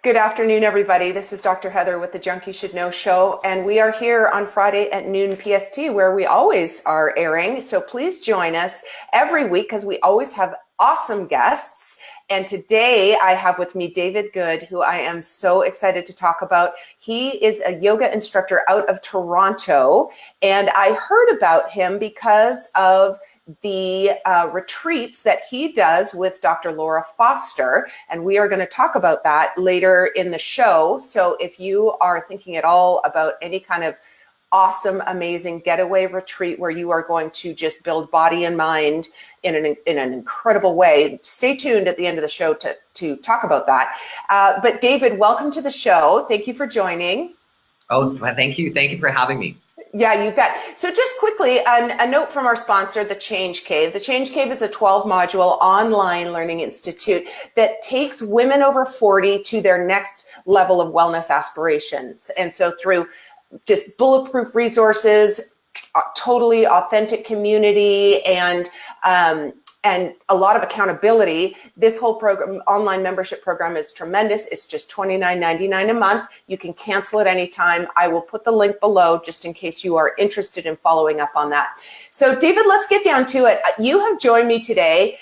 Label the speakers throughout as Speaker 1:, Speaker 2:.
Speaker 1: Good afternoon, everybody. This is Dr. Heather with the Junkie Should Know Show, and we are here on Friday at noon PST, where we always are airing. So please join us every week because we always have awesome guests. And today I have with me David Good, who I am so excited to talk about. He is a yoga instructor out of Toronto, and I heard about him because of the retreats that he does with Dr. Laura Foster, and we are going to talk about that later in the show. So if you are thinking at all about any kind of awesome, amazing getaway retreat where you are going to just build body and mind in an incredible way, stay tuned at the end of the show to talk about that. But David, welcome to the show. Thank you for joining.
Speaker 2: Oh, thank you. Thank you for having me.
Speaker 1: Yeah, you bet. So just quickly, a note from our sponsor, The Change Cave. The Change Cave is a 12-module online learning institute that takes women over 40 to their next level of wellness aspirations. And so through just bulletproof resources, totally authentic community, and a lot of accountability, this whole program, online membership program, is tremendous. It's just $29.99 a month. You can cancel at any time. I will put the link below just in case you are interested in following up on that. So David, let's get down to it. You have joined me today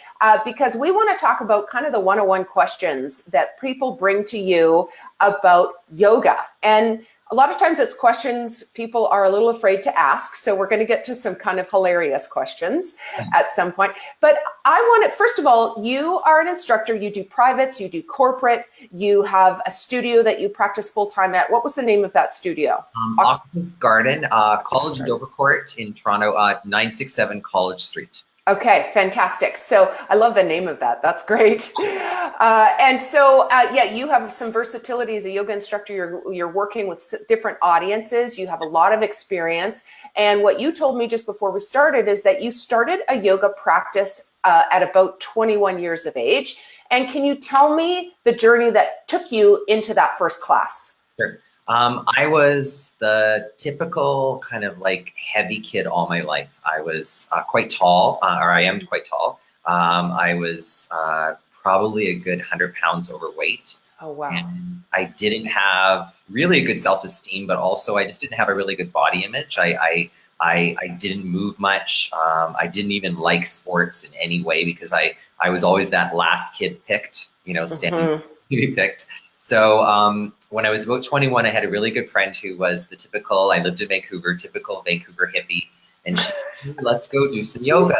Speaker 1: because we want to talk about kind of the 101 questions that people bring to you about yoga. And a lot of times it's questions people are a little afraid to ask. So we're going to get to some kind of hilarious questions at some point. But I want to, first of all, you are an instructor. You do privates, you do corporate, you have a studio that you practice full-time at. What was the name of that studio?
Speaker 2: Octopus Garden, College Yoga Court in Toronto, 967 College Street.
Speaker 1: Okay, fantastic. So I love the name of that. That's great. And so, yeah, you have some versatility as a yoga instructor. You're working with different audiences. You have a lot of experience. And what you told me just before we started is that you started a yoga practice at about 21 years of age. And can you tell me the journey that took you into that first class?
Speaker 2: Sure. I was the typical kind of like heavy kid all my life. I was quite tall, or I am quite tall. I was probably a good 100 pounds overweight.
Speaker 1: Oh, wow.
Speaker 2: And I didn't have really a good self-esteem, but also I just didn't have a really good body image. I didn't move much. I didn't even like sports in any way because I was always that last kid picked, standing to be picked. So when I was about 21, I had a really good friend who was the typical, I lived in Vancouver, typical Vancouver hippie. And she said, let's go do some yoga,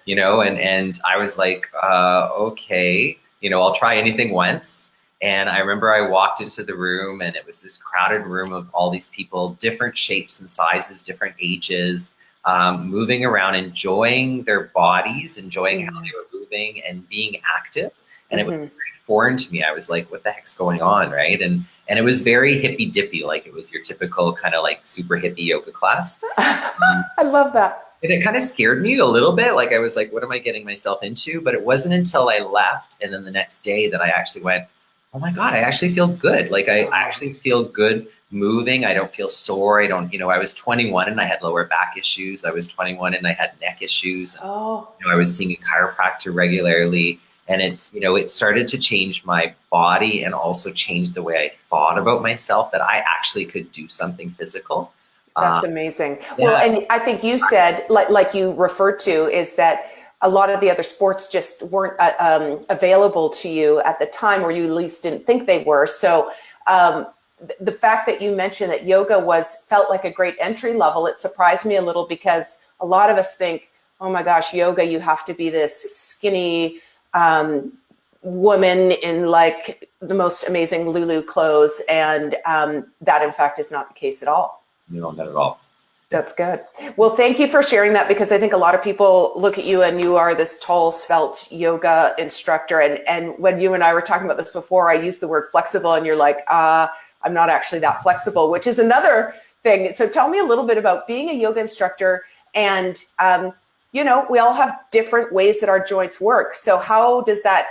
Speaker 2: and I was like, okay, I'll try anything once. And I remember I walked into the room and it was this crowded room of all these people, different shapes and sizes, different ages, moving around, enjoying their bodies, enjoying how they were moving and being active. And it was very foreign to me. I was like, what the heck's going on, right? And it was very hippy dippy, like it was your typical kind of like super hippie yoga class.
Speaker 1: I love that.
Speaker 2: And it kind of scared me a little bit. Like I was like, what am I getting myself into? But it wasn't until I left and then the next day that I actually went, oh my God, I actually feel good. Like I actually feel good moving. I don't feel sore. I was 21 and I had lower back issues. I was 21 and I had neck issues. And, I was seeing a chiropractor regularly. And it started to change my body and also change the way I thought about myself, that I actually could do something physical.
Speaker 1: That's amazing.
Speaker 2: Yeah.
Speaker 1: Well, and I think you said, like you referred to, is that a lot of the other sports just weren't available to you at the time, or you at least didn't think they were. So the fact that you mentioned that yoga felt like a great entry level, it surprised me a little, because a lot of us think, oh my gosh, yoga, you have to be this skinny woman in like the most amazing Lulu clothes. And that in fact is not the case at all.
Speaker 2: No, not at all.
Speaker 1: That's good. Well, thank you for sharing that, because I think a lot of people look at you and you are this tall, svelte yoga instructor. And when you and I were talking about this before, I used the word flexible and you're like, I'm not actually that flexible, which is another thing. So tell me a little bit about being a yoga instructor, and we all have different ways that our joints work. So how does that,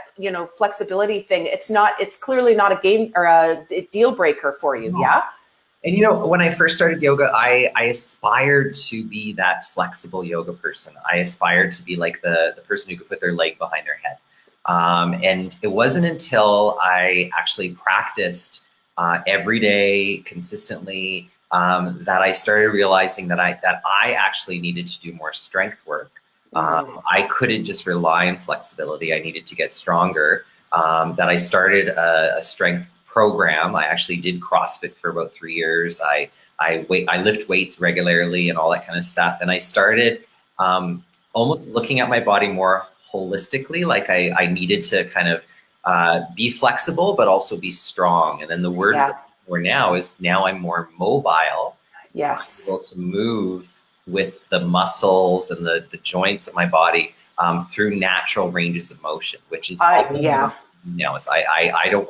Speaker 1: flexibility thing, it's clearly not a game or a deal breaker for you. No. Yeah.
Speaker 2: And when I first started yoga, I aspired to be that flexible yoga person. I aspired to be like the person who could put their leg behind their head. And it wasn't until I actually practiced every day consistently that I started realizing that I actually needed to do more strength work. I couldn't just rely on flexibility. I needed to get stronger. That I started a strength program. I actually did CrossFit for about 3 years. I lift weights regularly and all that kind of stuff. And I started almost looking at my body more holistically, like I needed to kind of be flexible, but also be strong. And then the word for now is now I'm more mobile.
Speaker 1: Yes.
Speaker 2: I'm able to move with the muscles and the joints of my body through natural ranges of motion, which is I don't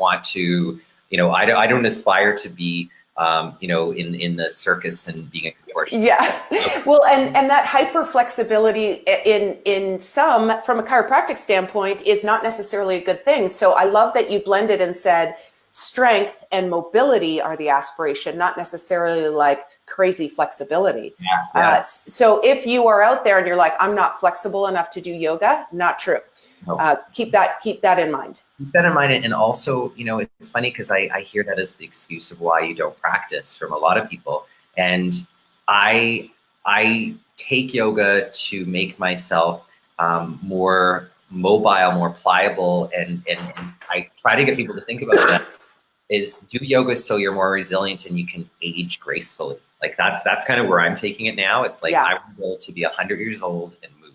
Speaker 2: want to, I don't aspire to be in the circus and being a contortionist.
Speaker 1: Yeah. Well, and that hyper flexibility in some, from a chiropractic standpoint, is not necessarily a good thing. So I love that you blended and said strength and mobility are the aspiration, not necessarily like crazy flexibility. So if you are out there and you're like, I'm not flexible enough to do yoga, not true. No. Keep that in mind.
Speaker 2: Keep that in mind. And also, it's funny because I hear that as the excuse of why you don't practice from a lot of people. And I take yoga to make myself more mobile, more pliable. And I try to get people to think about that is do yoga so you're more resilient and you can age gracefully. Like that's kind of where I'm taking it now. It's like I want to be able to be 100 years old and move.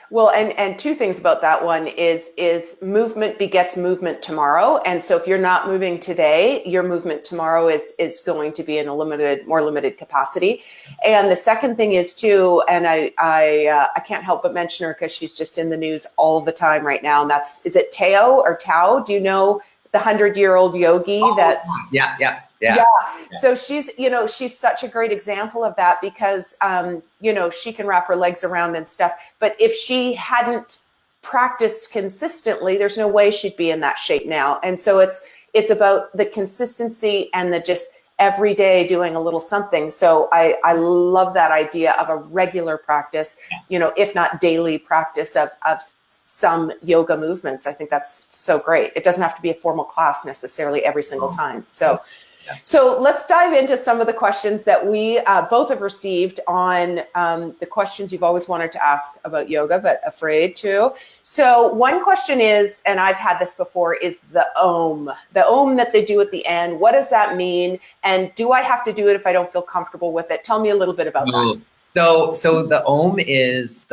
Speaker 1: Well, and two things about that. One is movement begets movement tomorrow. And so if you're not moving today, your movement tomorrow is going to be in a more limited capacity. And the second thing is too, and I can't help but mention her because she's just in the news all the time right now. And is it Tao or Tao? Do you know the 100-year-old yogi?
Speaker 2: Yeah.
Speaker 1: So she's such a great example of that because, she can wrap her legs around and stuff. But if she hadn't practiced consistently, there's no way she'd be in that shape now. And so it's about the consistency and the just every day doing a little something. So I love that idea of a regular practice, if not daily practice of some yoga movements. I think that's so great. It doesn't have to be a formal class necessarily every single time. So let's dive into some of the questions that we both have received on the questions you've always wanted to ask about yoga, but afraid to. So one question is, and I've had this before, is the Om that they do at the end. What does that mean? And do I have to do it if I don't feel comfortable with it? Tell me a little bit about that.
Speaker 2: So the Om is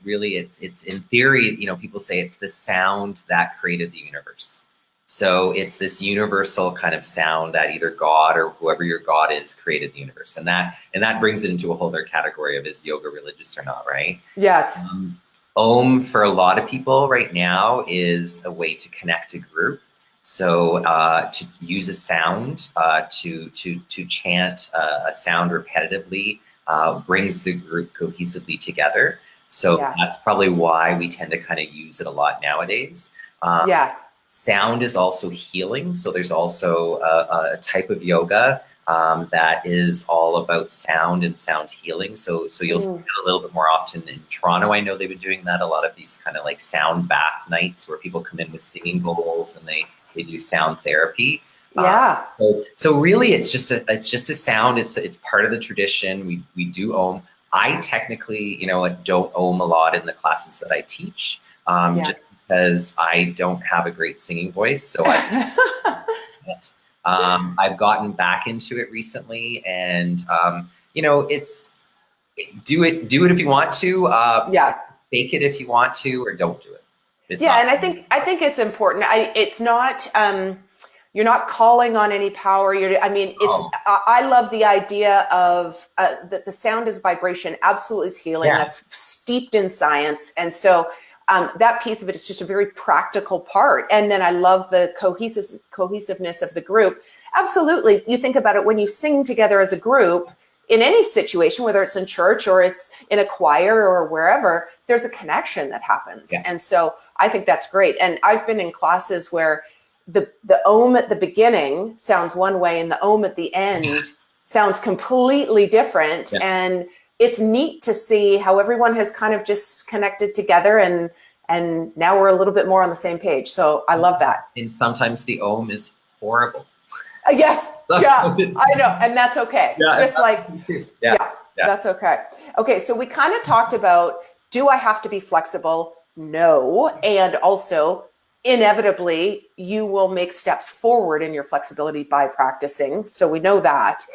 Speaker 2: really, it's in theory, people say it's the sound that created the universe. So it's this universal kind of sound that either God or whoever your God is created the universe. And that brings it into a whole other category of is yoga religious or not, right?
Speaker 1: Yes.
Speaker 2: Om for a lot of people right now is a way to connect a group. So to use a sound, to chant a sound repetitively brings the group cohesively together. So that's probably why we tend to kind of use it a lot nowadays. Sound is also healing. So there's also a type of yoga that is all about sound and sound healing. So you'll see it a little bit more often in Toronto. I know they've been doing that. A lot of these kind of like sound bath nights where people come in with singing bowls and they do sound therapy. So really it's just a sound. It's part of the tradition. We do Om. I technically, don't Om a lot in the classes that I teach. Just because I don't have a great singing voice. So I've gotten back into it recently, and it's do it if you want to. Fake it if you want to, or don't do it.
Speaker 1: And I think it's important. It's not. You're not calling on any power. I love the idea of that the sound is vibration. Absolutely is healing. That's steeped in science, and so. That piece of it is just a very practical part. And then I love the cohesiveness of the group. Absolutely. You think about it when you sing together as a group in any situation, whether it's in church or it's in a choir or wherever, there's a connection that happens. And so I think that's great. And I've been in classes where the Om at the beginning sounds one way and the Om at the end sounds completely different. And it's neat to see how everyone has kind of just connected together and And now we're a little bit more on the same page. So I love that.
Speaker 2: And sometimes the Om is horrible.
Speaker 1: Yes. Yeah, I know. And that's okay.
Speaker 2: Yeah,
Speaker 1: Just like,
Speaker 2: yeah,
Speaker 1: that's okay. Okay. So we kind of talked about, do I have to be flexible? No. And also, inevitably, you will make steps forward in your flexibility by practicing. So we know that.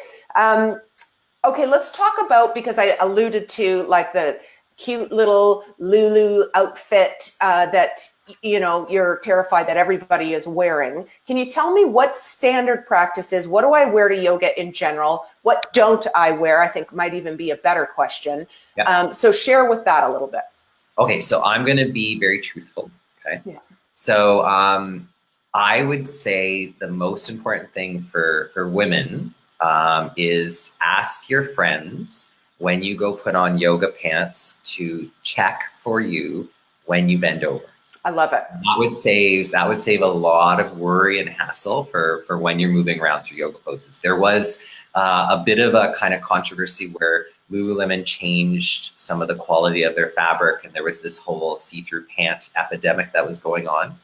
Speaker 1: Okay, let's talk about, because I alluded to like the cute little Lulu outfit that, you know, you're terrified that everybody is wearing. Can you tell me what standard practices, what do I wear to yoga in general? What don't I wear? I think might even be a better question.
Speaker 2: Yeah.
Speaker 1: So share with that a little bit.
Speaker 2: Okay, so I'm going to be very truthful. Okay.
Speaker 1: Yeah.
Speaker 2: So I would say the most important thing for women is ask your friends when you go put on yoga pants to check for you when you bend over.
Speaker 1: I love it.
Speaker 2: That would save a lot of worry and hassle for when you're moving around through yoga poses. There was a bit of a kind of controversy where Lululemon changed some of the quality of their fabric, and there was this whole see-through pant epidemic that was going on.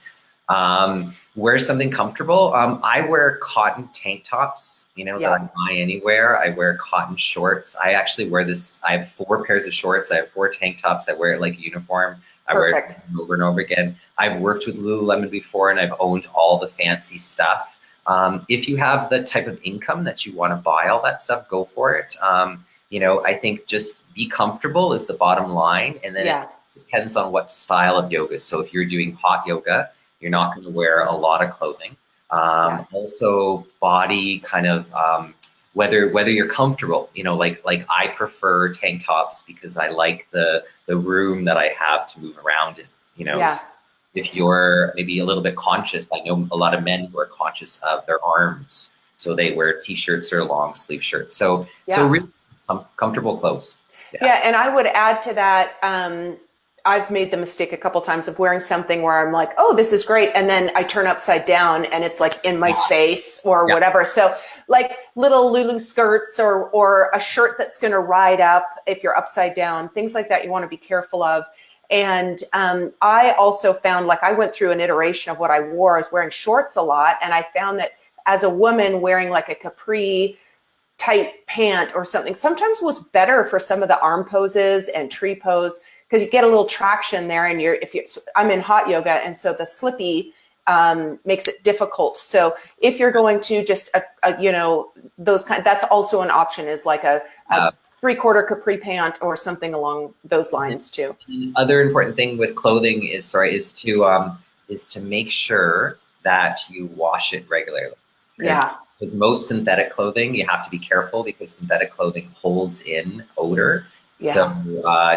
Speaker 2: Wear something comfortable. I wear cotton tank tops, you know, that I buy anywhere. I wear cotton shorts. I actually wear this. I have 4 pairs of shorts. I have 4 tank tops. I wear it like a uniform. I wear it over and over again. I've worked with Lululemon before, and I've owned all the fancy stuff. If you have the type of income that you want to buy all that stuff, go for it. You know, I think just be comfortable is the bottom line. And then it depends on what style of yoga. So if you're doing hot yoga, you're not going to wear a lot of clothing. Also body kind of, whether you're comfortable, you know, like I prefer tank tops because I like the room that I have to move around in, you know. So if you're maybe a little bit conscious, I know a lot of men who are conscious of their arms, so they wear t-shirts or long sleeve shirts. So really comfortable clothes.
Speaker 1: Yeah, and I would add to that, I've made the mistake a couple times of wearing something where I'm like, oh, this is great. And then I turn upside down and it's like in my face or whatever. So like little Lulu skirts or a shirt that's going to ride up if you're upside down, things like that you want to be careful of. And I also found, like, I went through an iteration of what I wore. I was wearing shorts a lot. And I found that as a woman wearing like a capri tight pant or something sometimes was better for some of the arm poses and tree pose, because you get a little traction there, and I'm in hot yoga, and so the slippy makes it difficult. So if you're going to just you know, those kind, that's also an option, is like a 3/4 capri pant or something along those lines too.
Speaker 2: Other important thing with clothing is to make sure that you wash it regularly. Because most synthetic clothing, you have to be careful because synthetic clothing holds in odor. So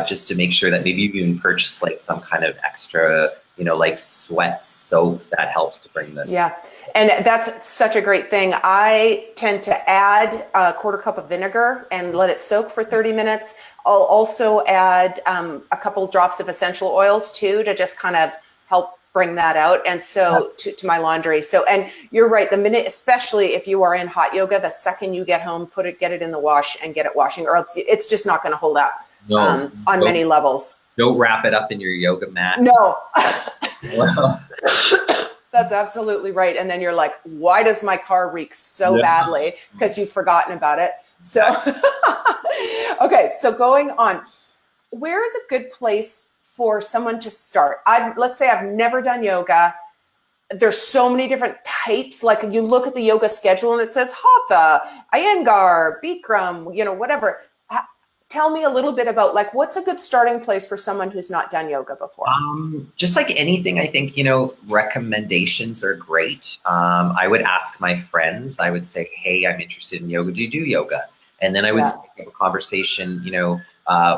Speaker 2: just to make sure that maybe you even purchase like some kind of extra, you know, like sweat soap that helps to bring this. Yeah.
Speaker 1: And that's such a great thing. I tend to add a 1/4 cup of vinegar and let it soak for 30 minutes. I'll also add a couple drops of essential oils too, to just kind of help bring that out. And so to my laundry. So, and you're right, the minute, especially if you are in hot yoga, the second you get home, get it in the wash and get it washing, or else it's just not going to hold up on many levels.
Speaker 2: Don't wrap it up in your yoga mat.
Speaker 1: No. That's absolutely right. And then you're like, why does my car reek so badly? Because you've forgotten about it. So, okay. So going on, where is a good place for someone to start? Let's say I've never done yoga. There's so many different types. Like you look at the yoga schedule and it says Hatha, Iyengar, Bikram, you know, whatever. Tell me a little bit about, like, what's a good starting place for someone who's not done yoga before?
Speaker 2: Just like anything, I think, you know, recommendations are great. I would ask my friends. I would say, hey, I'm interested in yoga. Do you do yoga? And then I would have a conversation, you know,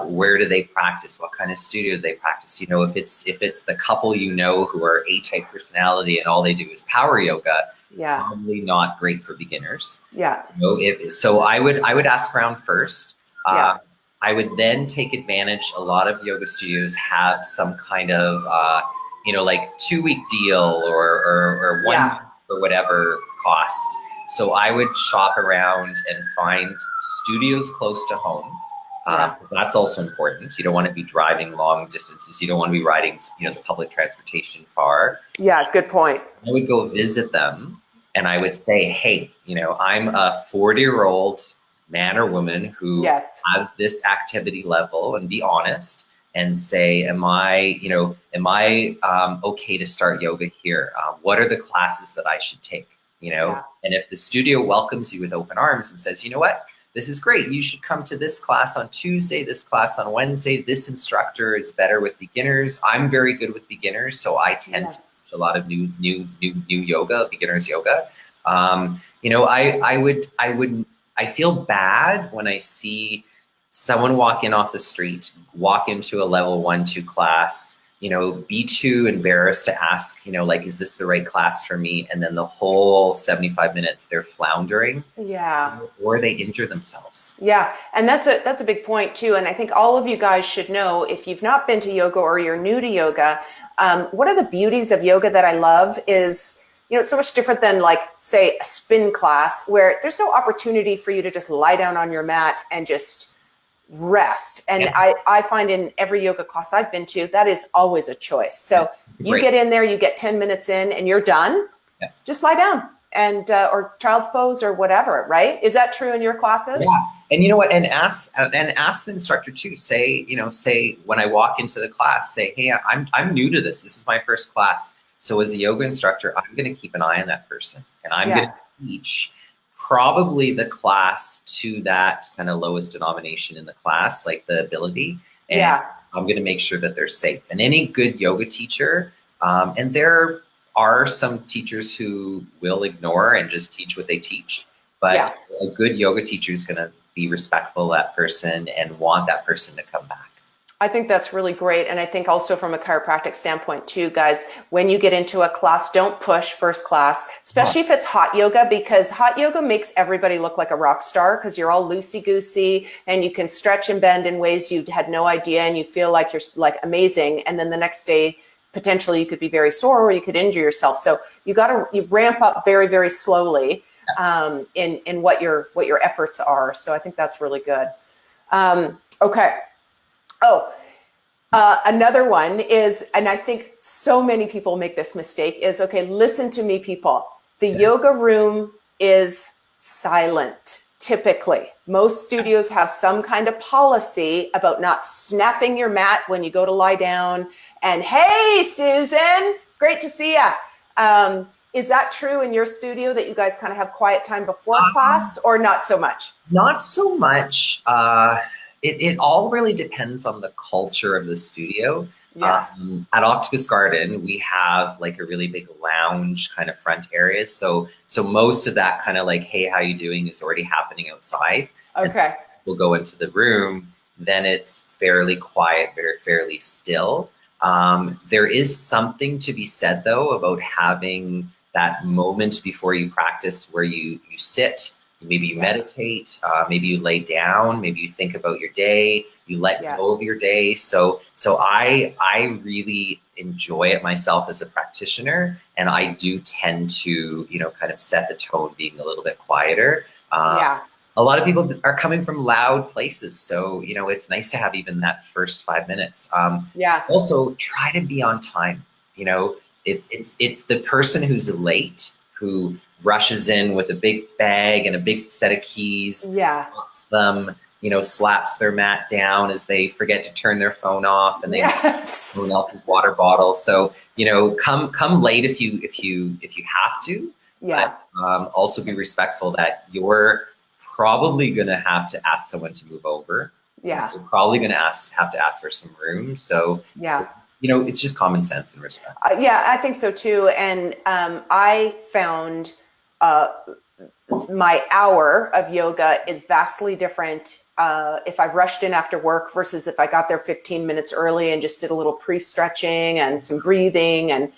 Speaker 2: where do they practice? What kind of studio do they practice? You know, if it's the couple, you know, who are A-type personality and all they do is power yoga, probably not great for beginners. You know, so I would ask around first. I would then take advantage. A lot of yoga studios have some kind of, you know, like 2-week deal or 1 week or whatever cost. So I would shop around and find studios close to home. That's also important. You don't want to be driving long distances. You don't want to be riding, the public transportation far.
Speaker 1: Yeah, good point.
Speaker 2: I would go visit them and I would say, hey, I'm a 40-year-old man or woman who
Speaker 1: Yes.
Speaker 2: has this activity level, and be honest and say, am I okay to start yoga here? What are the classes that I should take?
Speaker 1: Yeah.
Speaker 2: And if the studio welcomes you with open arms and says, you know what, this is great. You should come to this class on Tuesday, this class on Wednesday. This instructor is better with beginners. I'm very good with beginners, so I tend to teach a lot of new yoga, beginners yoga. I feel bad when I see someone walk in off the street, walk into a level 1-2 class, be too embarrassed to ask, is this the right class for me? And then the whole 75 minutes they're floundering.
Speaker 1: Yeah.
Speaker 2: Or they injure themselves.
Speaker 1: Yeah. And that's a big point too. And I think all of you guys should know, if you've not been to yoga or you're new to yoga, one of the beauties of yoga that I love is, it's so much different than, like, say, a spin class where there's no opportunity for you to just lie down on your mat and just rest. And I find in every yoga class I've been to, that is always a choice. So you get in there, you get 10 minutes in and you're done. Yeah. Just lie down and or child's pose or whatever, right? Is that true in your classes?
Speaker 2: Yeah. And you know what? And ask the instructor too. Say when I walk into the class, say, hey, I'm new to this. This is my first class. So as a yoga instructor, I'm going to keep an eye on that person, and I'm going to teach probably the class to that kind of lowest denomination in the class, like the ability. And I'm going to make sure that they're safe. And any good yoga teacher, and there are some teachers who will ignore and just teach what they teach. But a good yoga teacher is going to be respectful of that person and want that person to come back.
Speaker 1: I think that's really great. And I think also from a chiropractic standpoint too, guys, when you get into a class, don't push first class, especially if it's hot yoga, because hot yoga makes everybody look like a rock star because you're all loosey-goosey and you can stretch and bend in ways you had no idea, and you feel like you're like amazing. And then the next day, potentially you could be very sore or you could injure yourself. So you ramp up very, very slowly in what your efforts are. So I think that's really good. Okay. Another one is, and I think so many people make this mistake, is, okay, listen to me, people. The yoga room is silent. Typically, most studios have some kind of policy about not snapping your mat when you go to lie down. And hey, Susan, great to see ya. Is that true in your studio, that you guys kind of have quiet time before class, or not so much? Not so much.
Speaker 2: It all really depends on the culture of the studio.
Speaker 1: Yes.
Speaker 2: At Octopus Garden, we have like a really big lounge kind of front area. So most of that kind of like, hey, how you doing is already happening outside.
Speaker 1: Okay.
Speaker 2: We'll go into the room, then it's fairly quiet, fairly still. There is something to be said though about having that moment before you practice where you sit. Maybe you meditate, maybe you lay down, maybe you think about your day, you let go of your day. So I really enjoy it myself as a practitioner, and I do tend to, kind of set the tone being a little bit quieter. A lot of people are coming from loud places, so, it's nice to have even that first 5 minutes. Also, try to be on time. It's the person who's late who rushes in with a big bag and a big set of keys, drops them, slaps their mat down as they forget to turn their phone off, and they someone else's water bottle. So, come late if you have to. But also be respectful that you're probably going to have to ask someone to move over. You're probably going to have to ask for some room. So it's just common sense and respect.
Speaker 1: I think so too. And I found my hour of yoga is vastly different if I've rushed in after work versus if I got there 15 minutes early and just did a little pre-stretching and some breathing, and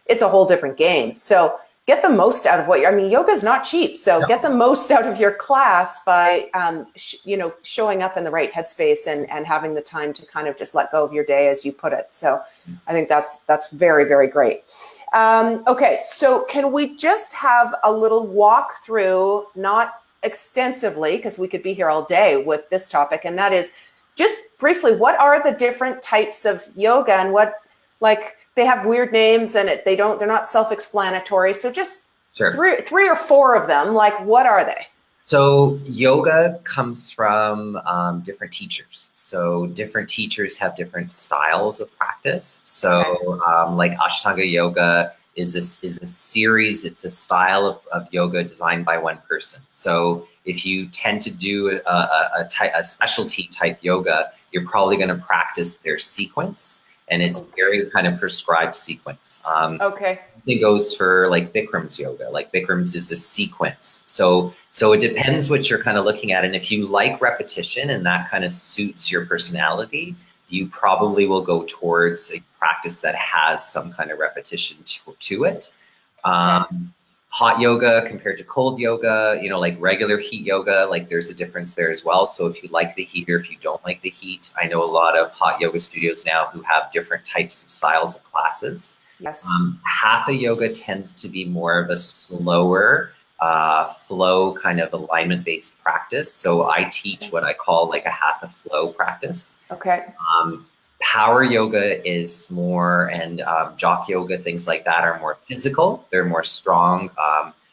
Speaker 1: it's a whole different game. So get the most out of yoga is not cheap. So get the most out of your class by, showing up in the right headspace and having the time to kind of just let go of your day, as you put it. So I think that's very, very great. Okay. So can we just have a little walk through, not extensively, because we could be here all day with this topic, and that is just briefly, what are the different types of yoga, and what, like, they have weird names and they're not self-explanatory. So just
Speaker 2: Sure.
Speaker 1: three or four of them, like, what are they?
Speaker 2: So yoga comes from different teachers. So different teachers have different styles of practice. So like Ashtanga yoga is a series, it's a style of yoga designed by one person. So if you tend to do a specialty type yoga, you're probably going to practice their sequence, and it's very kind of prescribed sequence.
Speaker 1: Okay.
Speaker 2: It goes for like Bikram's yoga. Like Bikram's is a sequence. So it depends what you're kind of looking at. And if you like repetition and that kind of suits your personality, you probably will go towards a practice that has some kind of repetition to it. Hot yoga compared to cold yoga, you know, like regular heat yoga, like there's a difference there as well. So if you like the heat or if you don't like the heat, I know a lot of hot yoga studios now who have different types of styles of classes.
Speaker 1: Yes.
Speaker 2: Hatha yoga tends to be more of a slower flow kind of alignment-based practice. So I teach what I call like a hatha flow practice.
Speaker 1: Okay.
Speaker 2: Power yoga is more, and jock yoga, things like that are more physical. They're more strong.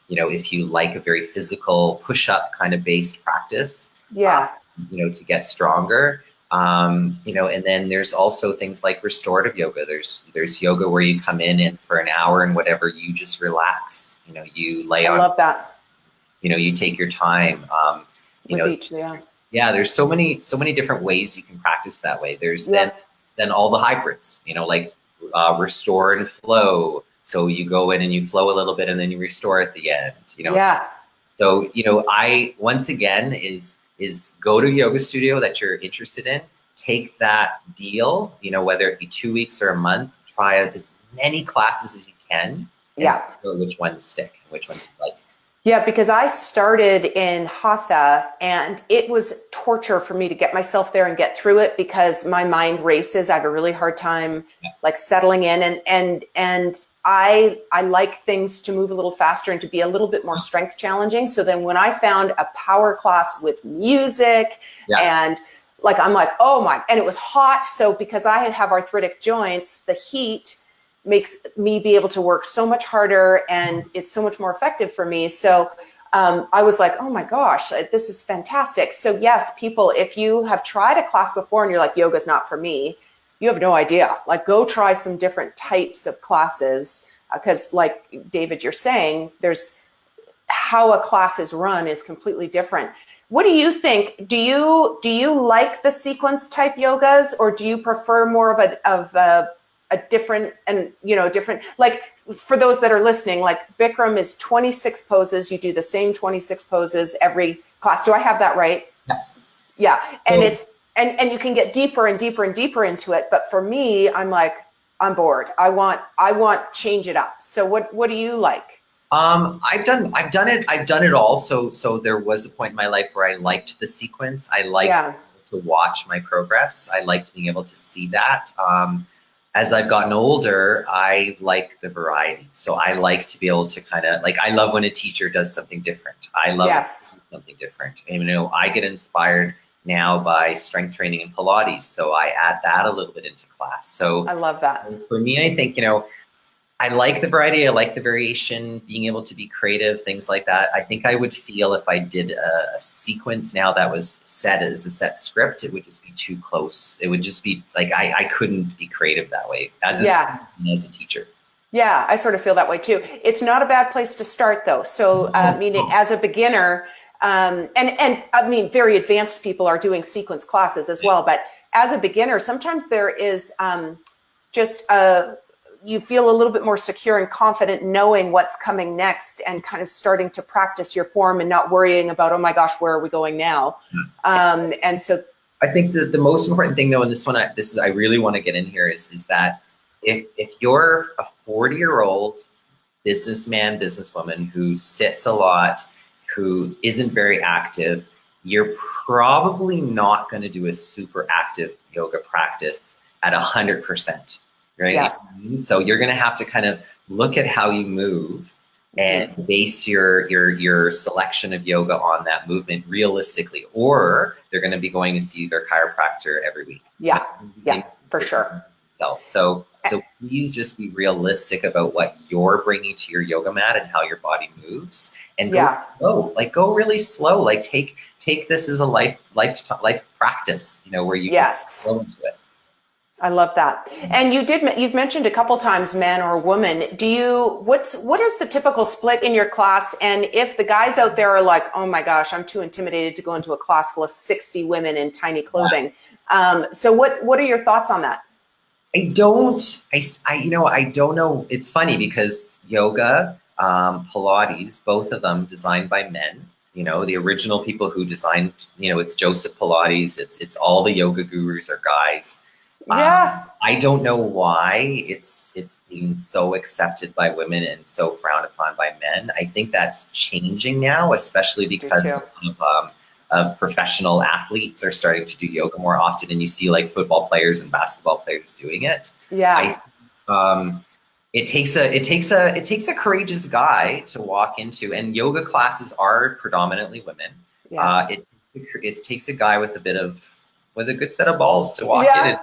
Speaker 2: You know, if you like a very physical push-up kind of based practice,
Speaker 1: yeah,
Speaker 2: you know, to get stronger. You know, and then there's also things like restorative yoga. There's yoga where you come in and for an hour and whatever, you just relax. You know, you lay on.
Speaker 1: I love that.
Speaker 2: You know, you take your time. You
Speaker 1: With
Speaker 2: know,
Speaker 1: each, yeah.
Speaker 2: Yeah, there's so many different ways you can practice that way. There's then all the hybrids. You know, like restore and flow. So you go in and you flow a little bit and then you restore at the end. You know.
Speaker 1: Yeah.
Speaker 2: So you know, I once again is go to a yoga studio that you're interested in, take that deal, you know, whether it be 2 weeks or a month, try as many classes as you can.
Speaker 1: Yeah.
Speaker 2: Which ones stick and which ones you like.
Speaker 1: Yeah, because I started in Hatha and it was torture for me to get myself there and get through it because my mind races. I have a really hard time like settling in, and I like things to move a little faster and to be a little bit more strength challenging. So then when I found a power class with music and like, I'm like, oh my, and it was hot. So because I have arthritic joints, the heat makes me be able to work so much harder and it's so much more effective for me. So I was like, oh my gosh, this is fantastic. So yes, people, if you have tried a class before and you're like, yoga's not for me, you have no idea. Like, go try some different types of classes because like David, you're saying, there's how a class is run is completely different. What do you think? Do you like the sequence type yogas, or do you prefer more of a different, and you know, different, like for those that are listening, like Bikram is 26 poses. You do the same 26 poses every class. Do I have that right? Yeah. And it's, and you can get deeper and deeper and deeper into it. But for me, I'm like, I'm bored. I want change it up. So what do you like?
Speaker 2: I've done it all. So there was a point in my life where I liked the sequence. I liked to watch my progress. I liked being able to see that. As I've gotten older, I like the variety. So I like to be able to kind of like, I love when a teacher does something different. I love something different. And, you know, I get inspired now by strength training and Pilates. So I add that a little bit into class. So
Speaker 1: I love that.
Speaker 2: For me, I think, you know, I like the variety. I like the variation, being able to be creative, things like that. I think I would feel if I did a sequence now that was set as a set script, it would just be too close. It would just be like, I couldn't be creative that way as a teacher.
Speaker 1: Yeah, I sort of feel that way too. It's not a bad place to start though. So meaning as a beginner, and I mean, very advanced people are doing sequence classes as well. But as a beginner, sometimes there is you feel a little bit more secure and confident knowing what's coming next and kind of starting to practice your form and not worrying about, oh my gosh, where are we going now? And so
Speaker 2: I think the most important thing though, and this one, I really want to get in here is that if you're a 40-year-old businessman, businesswoman who sits a lot, who isn't very active, you're probably not going to do a super active yoga practice at 100%. Right?
Speaker 1: Yes.
Speaker 2: So you're going to have to kind of look at how you move and base your selection of yoga on that movement realistically, or they're going to be going to see their chiropractor every week.
Speaker 1: Yeah, yeah, for sure.
Speaker 2: So please just be realistic about what you're bringing to your yoga mat and how your body moves, and go slow. Like, go really slow. Like, take this as a life practice, you know, where you can go into it.
Speaker 1: I love that. And you've mentioned a couple times men or women. What is the typical split in your class? And if the guys out there are like, oh my gosh, I'm too intimidated to go into a class full of 60 women in tiny clothing. So what are your thoughts on that?
Speaker 2: I don't know. It's funny because yoga, Pilates, both of them designed by men. You know, the original people who designed, you know, it's Joseph Pilates. It's all the yoga gurus are guys.
Speaker 1: Yeah.
Speaker 2: I don't know why it's being so accepted by women and so frowned upon by men. I think that's changing now, especially because of professional athletes are starting to do yoga more often, and you see like football players and basketball players doing it.
Speaker 1: Yeah.
Speaker 2: It takes a courageous guy to walk into, and yoga classes are predominantly women. Yeah. It takes a guy with a good set of balls to walk in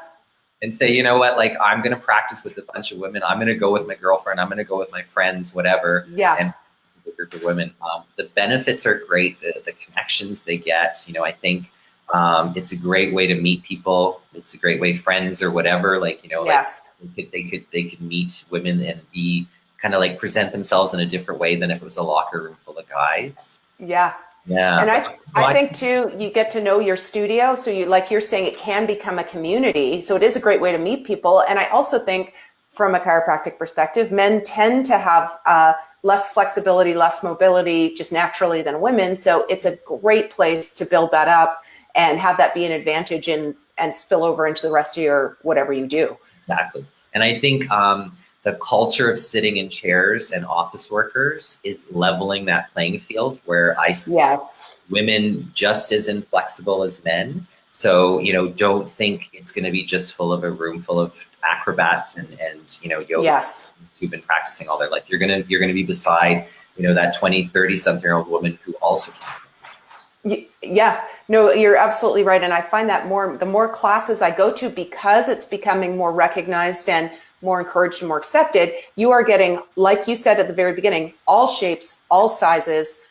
Speaker 2: and say, you know what, like, I'm going to practice with a bunch of women. I'm going to go with my girlfriend. I'm going to go with my friends, whatever. Yeah. And a group of women. The benefits are great. The connections they get, you know, I think it's a great way to meet people. It's a great way, friends or whatever, like, you know, like they could meet women and be kind of like present themselves in a different way than if it was a locker room full of guys.
Speaker 1: Yeah. Yeah. And I think too, you get to know your studio. So like you're saying, it can become a community. So it is a great way to meet people. And I also think from a chiropractic perspective, men tend to have less flexibility, less mobility just naturally than women. So it's a great place to build that up and have that be an advantage and spill over into the rest of your whatever you do.
Speaker 2: Exactly. And I think the culture of sitting in chairs and office workers is leveling that playing field, where I see women just as inflexible as men. So, you know, don't think it's going to be just full of a room full of acrobats and you know, yoga who've been practicing all their life. You're going to be beside, you know, that 20, 30 something year old woman who also can.
Speaker 1: Yeah, no, you're absolutely right. And I find that the more classes I go to, because it's becoming more recognized and more encouraged and more accepted, you are getting, like you said at the very beginning, all shapes, all sizes,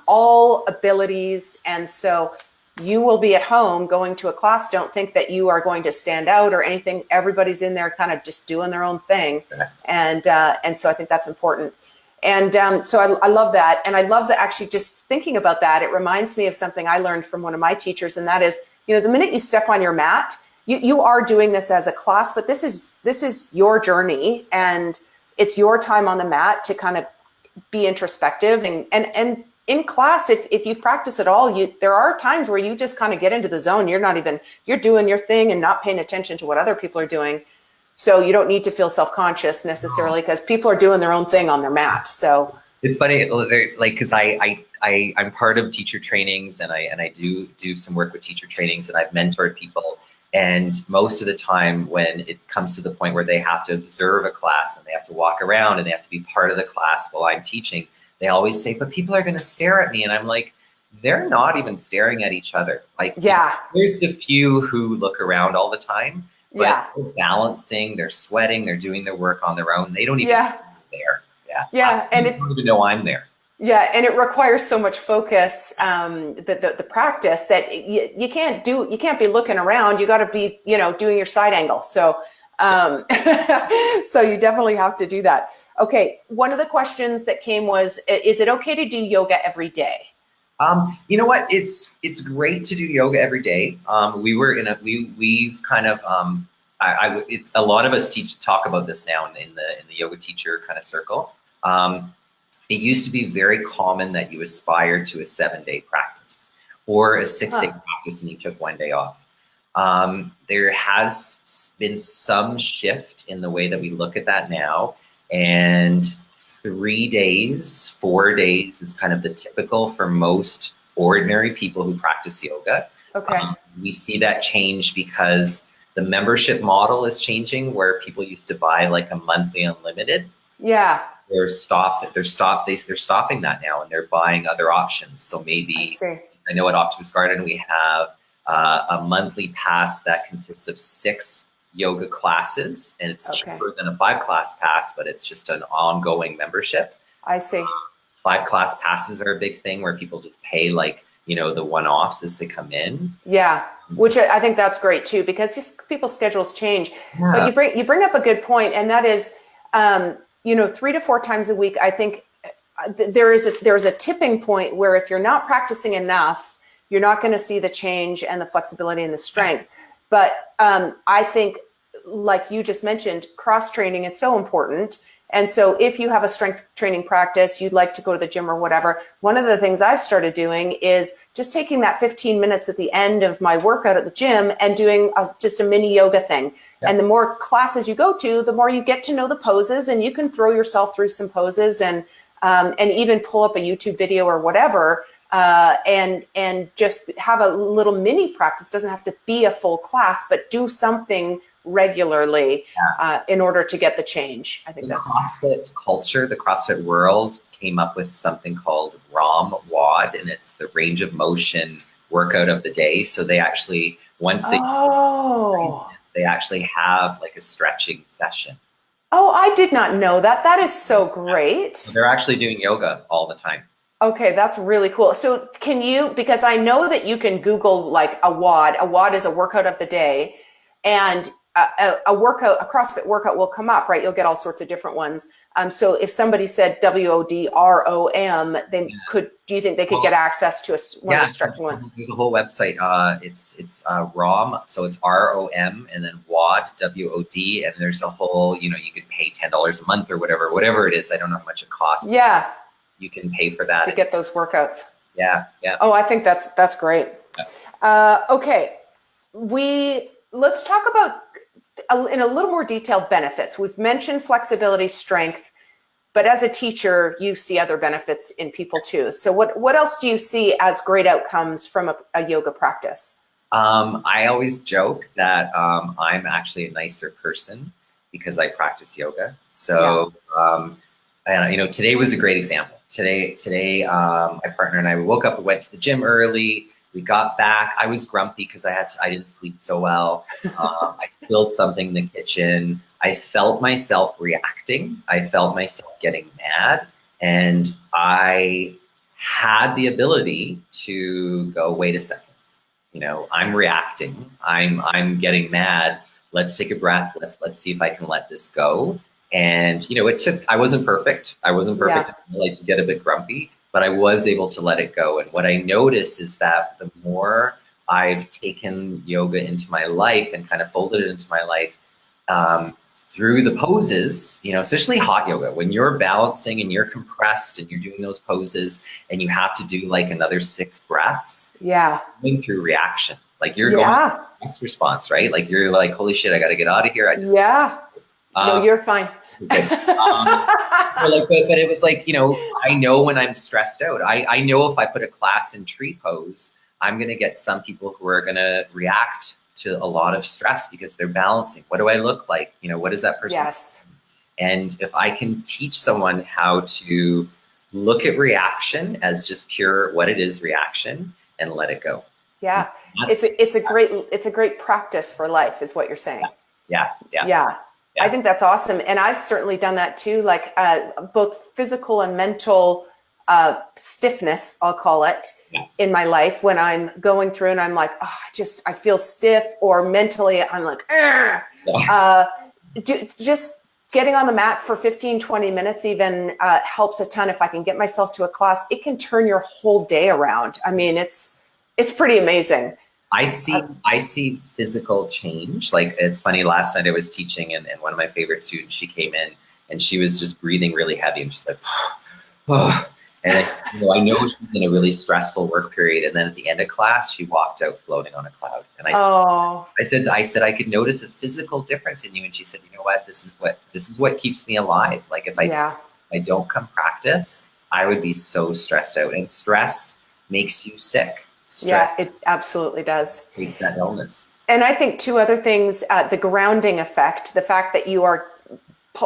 Speaker 1: all abilities. And so you will be at home going to a class. Don't think that you are going to stand out or anything. Everybody's in there kind of just doing their own thing. And so I think that's important. And so I love that. And I love that, actually, just thinking about that, it reminds me of something I learned from one of my teachers. And that is, you know, the minute you step on your mat, you are doing this as a class, but this is your journey, and it's your time on the mat to kind of be introspective. And in class, if you've practiced at all, there are times where you just kind of get into the zone. You're doing your thing and not paying attention to what other people are doing. So you don't need to feel self-conscious necessarily, because people are doing their own thing on their mat. So
Speaker 2: it's funny, like, because I'm part of teacher trainings, and I do some work with teacher trainings, and I've mentored people. And most of the time when it comes to the point where they have to observe a class and they have to walk around and they have to be part of the class while I'm teaching, they always say, but people are going to stare at me. And I'm like, they're not even staring at each other. Like, there's the few who look around all the time, but they're balancing, they're sweating, they're doing their work on their own. They don't even know they're there. And they don't even know I'm there.
Speaker 1: Yeah, and it requires so much focus, the practice, that you can't be looking around. You got to be, you know, doing your side angle. So, so you definitely have to do that. Okay, one of the questions that came was, is it okay to do yoga every day?
Speaker 2: You know what? It's great to do yoga every day. We've kind of it's a lot of us talk about this now in the yoga teacher kind of circle. It used to be very common that you aspired to a 7-day practice or a 6-day practice and you took 1 day off. There has been some shift in the way that we look at that now, and 3 days, 4 days is kind of the typical for most ordinary people who practice yoga.
Speaker 1: Okay.
Speaker 2: We see that change because the membership model is changing, where people used to buy like a monthly unlimited.
Speaker 1: Yeah.
Speaker 2: they're stopping that now, and they're buying other options. So maybe I know at Optimus Garden we have a monthly pass that consists of 6 yoga classes, and it's cheaper than a 5-class pass, but it's just an ongoing membership.
Speaker 1: I see.
Speaker 2: 5-class passes are a big thing where people just pay like, you know, the one-offs as they come in.
Speaker 1: Yeah, which I think that's great too, because just people's schedules change. Yeah. But you bring up a good point, and that is, you know, 3 to 4 times a week. I think there is a tipping point where if you're not practicing enough, you're not going to see the change and the flexibility and the strength. But I think, like you just mentioned, cross training is so important. And so if you have a strength training practice, you'd like to go to the gym or whatever, one of the things I've started doing is just taking that 15 minutes at the end of my workout at the gym and doing just a mini yoga thing. Yeah. And the more classes you go to, the more you get to know the poses, and you can throw yourself through some poses and even pull up a YouTube video or whatever, and just have a little mini practice. Doesn't have to be a full class, but do something regularly in order to get the change. I think that's
Speaker 2: CrossFit culture. The CrossFit world came up with something called ROM WOD, and it's the range of motion workout of the day. So they actually, once they actually have like a stretching session.
Speaker 1: Oh, I did not know that. That is so great.
Speaker 2: So they're actually doing yoga all the time.
Speaker 1: Okay, that's really cool. So can you, because I know that you can Google like a WOD. A WOD is a workout of the day, and a CrossFit workout will come up, right? You'll get all sorts of different ones. So if somebody said WODROM, then do you think they could get access to one of the stretching ones?
Speaker 2: There's a whole website. It's ROM, so it's ROM, and then WOD, WOD, and there's a whole, you know, you could pay $10 a month or whatever it is. I don't know how much it costs.
Speaker 1: Yeah.
Speaker 2: You can pay for that
Speaker 1: to get those workouts.
Speaker 2: Yeah.
Speaker 1: Oh, I think that's great. Yeah. Okay, let's talk about in a little more detail benefits. We've mentioned flexibility, strength, but as a teacher, you see other benefits in people too. So what else do you see as great outcomes from a yoga practice?
Speaker 2: I always joke that I'm actually a nicer person because I practice yoga. So, and you know, today was a great example. Today, my partner and I, we woke up, we went to the gym early. We got back. I was grumpy because I didn't sleep so well. I spilled something in the kitchen. I felt myself reacting. I felt myself getting mad, and I had the ability to go, wait a second. You know, I'm reacting. I'm getting mad. Let's take a breath. Let's see if I can let this go. And, you know, I wasn't perfect. I like to get a bit grumpy, but I was able to let it go. And what I noticed is that the more I've taken yoga into my life and kind of folded it into my life through the poses, you know, especially hot yoga, when you're balancing and you're compressed and you're doing those poses and you have to do like another 6 breaths, going through reaction, like you're going through stress response, right? Like you're like, holy shit, I got to get out of here.
Speaker 1: No, you're fine.
Speaker 2: But it was like, you know, I know when I'm stressed out, I know if I put a class in tree pose, I'm going to get some people who are going to react to a lot of stress because they're balancing. What do I look like? You know, what is that person?
Speaker 1: Yes.
Speaker 2: And if I can teach someone how to look at reaction as just pure what it is, reaction, and let it go.
Speaker 1: Yeah. It's a great practice for life is what you're saying.
Speaker 2: Yeah.
Speaker 1: I think that's awesome. And I've certainly done that too, like both physical and mental stiffness, I'll call it, in my life when I'm going through and I'm like, I feel stiff, or mentally I'm like, just getting on the mat for 15, 20 minutes even helps a ton. If I can get myself to a class, it can turn your whole day around. I mean, it's pretty amazing.
Speaker 2: I see physical change. Like, it's funny, last night I was teaching and one of my favorite students, she came in and she was just breathing really heavy and she's like, oh. And I know she's in a really stressful work period. And then at the end of class, she walked out floating on a cloud. And I said, I could notice a physical difference in you. And she said, you know what, this is what keeps me alive. Like if I don't come practice, I would be so stressed out, and stress makes you sick.
Speaker 1: Yeah, it absolutely does.
Speaker 2: Take that illness.
Speaker 1: And I think 2 other things, the grounding effect, the fact that you are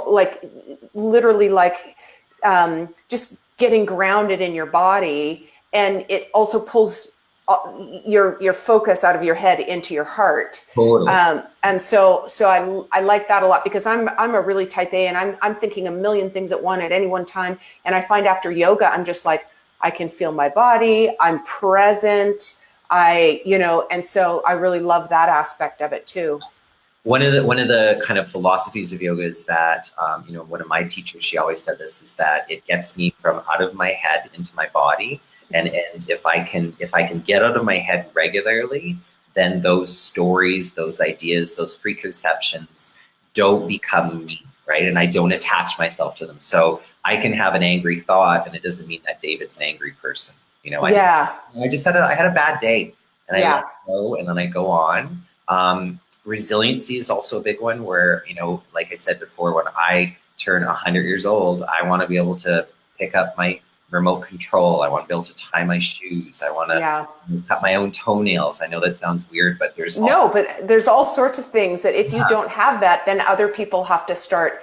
Speaker 1: like literally like just getting grounded in your body, and it also pulls your focus out of your head into your heart.
Speaker 2: Totally.
Speaker 1: And so I like that a lot, because I'm a really type A, and I'm thinking a million things at any one time. And I find after yoga, I'm just like, I can feel my body, I'm present, and so I really love that aspect of it too.
Speaker 2: One of the kind of philosophies of yoga is that, one of my teachers, she always said this, is that it gets me from out of my head into my body. And if I can get out of my head regularly, then those stories, those ideas, those preconceptions don't become me, right? And I don't attach myself to them. So I can have an angry thought, and it doesn't mean that David's an angry person. I had a bad day, and I let it go, and then I go on. Resiliency is also a big one, where, like I said before, when I turn 100 years old, I want to be able to pick up my remote control. I want to be able to tie my shoes. I want to cut my own toenails. I know that sounds weird, but there's
Speaker 1: all sorts of things that if you don't have that, then other people have to start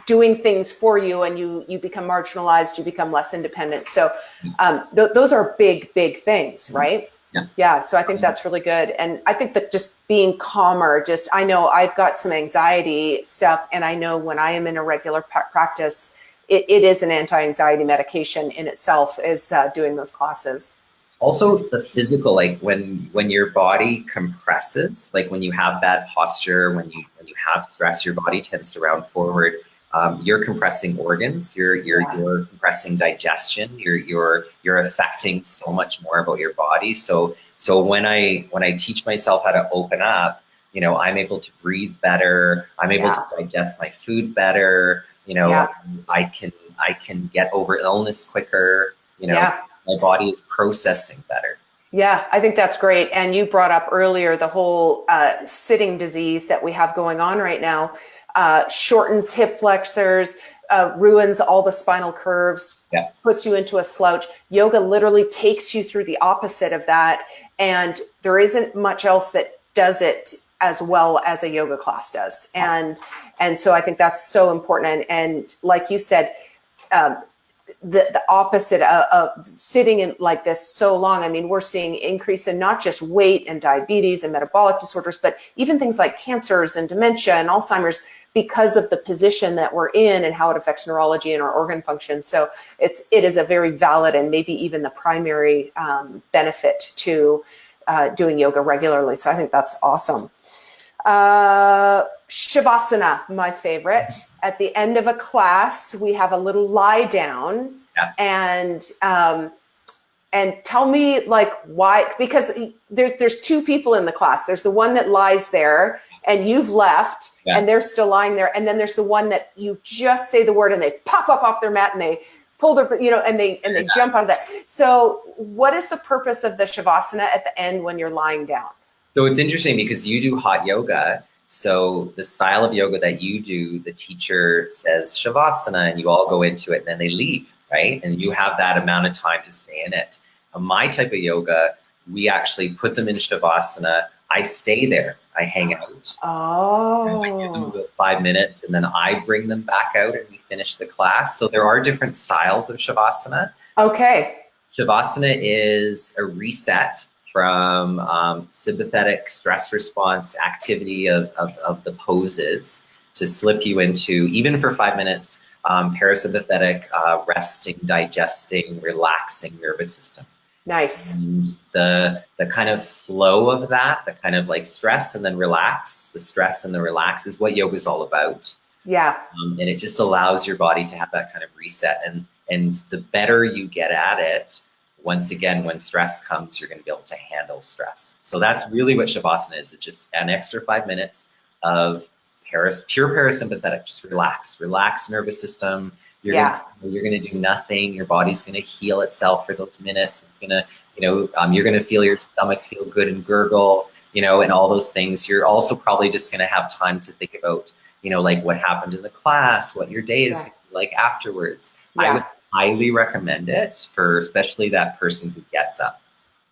Speaker 1: doing things for you, and you become marginalized, you become less independent. So those are big things, right? Yeah. So I think that's really good. And I think that just being calmer, I know I've got some anxiety stuff, and I know when I am in a regular practice, it is an anti-anxiety medication in itself, is doing those classes.
Speaker 2: Also the physical, like when your body compresses, like when you have bad posture, when you have stress, your body tends to round forward. You're compressing organs, you're compressing digestion, you're affecting so much more about your body. So when I teach myself how to open up, I'm able to breathe better, I'm able to digest my food better, I can get over illness quicker, my body is processing better.
Speaker 1: Yeah, I think that's great. And you brought up earlier the whole sitting disease that we have going on right now. Shortens hip flexors, ruins all the spinal curves, puts you into a slouch. Yoga literally takes you through the opposite of that. And there isn't much else that does it as well as a yoga class does. And so I think that's so important. And like you said, the opposite of sitting in like this so long. I mean, we're seeing increase in not just weight and diabetes and metabolic disorders, but even things like cancers and dementia and Alzheimer's, because of the position that we're in and how it affects neurology and our organ function. So it is a very valid and maybe even the primary benefit to doing yoga regularly. So I think that's awesome. Shavasana, my favorite. At the end of a class, we have a little lie down, and tell me like why, because there's two people in the class. There's the one that lies there and you've left and they're still lying there. And then there's the one that you just say the word and they pop up off their mat and they pull their, and they jump out of that. So what is the purpose of the Shavasana at the end when you're lying down?
Speaker 2: So it's interesting because you do hot yoga. So the style of yoga that you do, the teacher says Shavasana and you all go into it and then they leave, right? And you have that amount of time to stay in it. My type of yoga, we actually put them in Shavasana. I stay there. I hang out.
Speaker 1: Oh.
Speaker 2: I give them about 5 minutes and then I bring them back out and we finish the class. So there are different styles of Shavasana.
Speaker 1: Okay.
Speaker 2: Shavasana is a reset from sympathetic stress response activity of the poses to slip you into, even for 5 minutes, parasympathetic resting, digesting, relaxing nervous system.
Speaker 1: Nice.
Speaker 2: And the kind of flow of that, the kind of like stress and then relax, the stress and the relax is what yoga is all about.
Speaker 1: Yeah.
Speaker 2: And it just allows your body to have that kind of reset. And the better you get at it, once again, when stress comes, you're going to be able to handle stress. So that's really what Shavasana is. It's just an extra 5 minutes of pure parasympathetic. Just relax nervous system. You're going to do nothing. Your body's going to heal itself for those minutes. It's going to, you're going to feel your stomach feel good and gurgle, and all those things. You're also probably just going to have time to think about, like what happened in the class, what your day is like afterwards. I would highly recommend it for especially that person who gets up.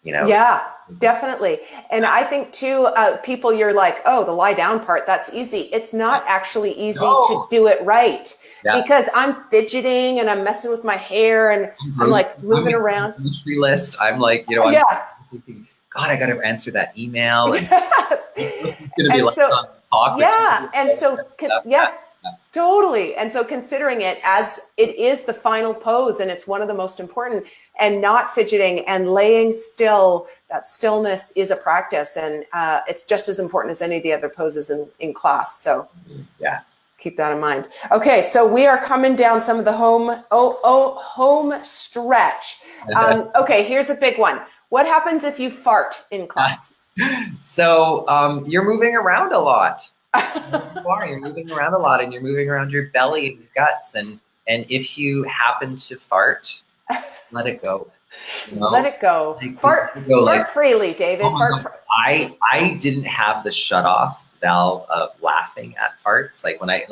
Speaker 2: you know?
Speaker 1: Yeah, definitely. And I think too, people, you're like, oh, the lie down part, that's easy. It's not actually easy to
Speaker 2: No.
Speaker 1: do it right
Speaker 2: Yeah.
Speaker 1: because I'm fidgeting and I'm messing with my hair and I'm like moving around.
Speaker 2: Grocery list. I'm like, you know, I'm
Speaker 1: Yeah.
Speaker 2: thinking, God, I got to answer that email. And
Speaker 1: Yes.
Speaker 2: it's going to be
Speaker 1: And
Speaker 2: like
Speaker 1: so,
Speaker 2: on talk.
Speaker 1: yeah. And so, yeah,
Speaker 2: Yeah.
Speaker 1: totally. And so considering it as it is the final pose and it's one of the most important, and not fidgeting and laying still, that stillness is a practice, and it's just as important as any of the other poses in class. So
Speaker 2: Yeah.
Speaker 1: keep that in mind. Okay, so we are coming down some of the home stretch. Okay, here's a big one. What happens if you fart in class?
Speaker 2: So you're moving around a lot. You're moving around a lot, and you're moving around your belly and your guts. And if you happen to fart, let it go. You know?
Speaker 1: Let it go.
Speaker 2: Like,
Speaker 1: Fart freely, David.
Speaker 2: Oh my God. I didn't have the shut off valve of laughing at farts. Like when I